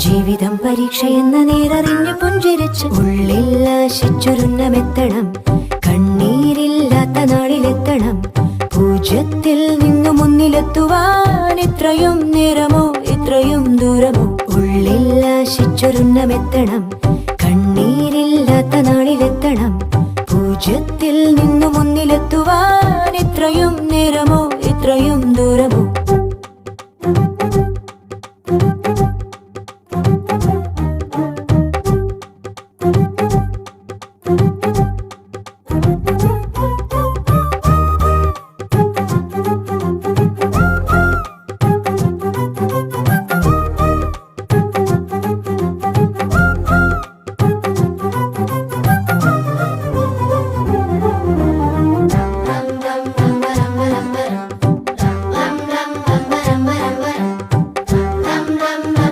ജീവിതം പരീക്ഷയെന്ന നേരറിഞ്ഞു പുഞ്ചിരിച്ച് ഉള്ളിൽ ആശിച്ചൊരുന്നമെത്തണം. കണ്ണീരില്ലാത്ത നാളിലെത്തണം. പൂജ്യത്തിൽ നിന്നു മുന്നിലെത്തുവാൻ ഇത്രയും നേരമോ ഇത്രയും ദൂരമോ? ഉള്ളിൽ ആശിച്ചൊരുന്നമെത്തണം. കണ്ണീരില്ലാത്ത നാളിലെത്തണം. പൂജ്യത്തിൽ നിന്നു മുന്നിലെത്തുവാൻ ഇത്രയും നേരമോ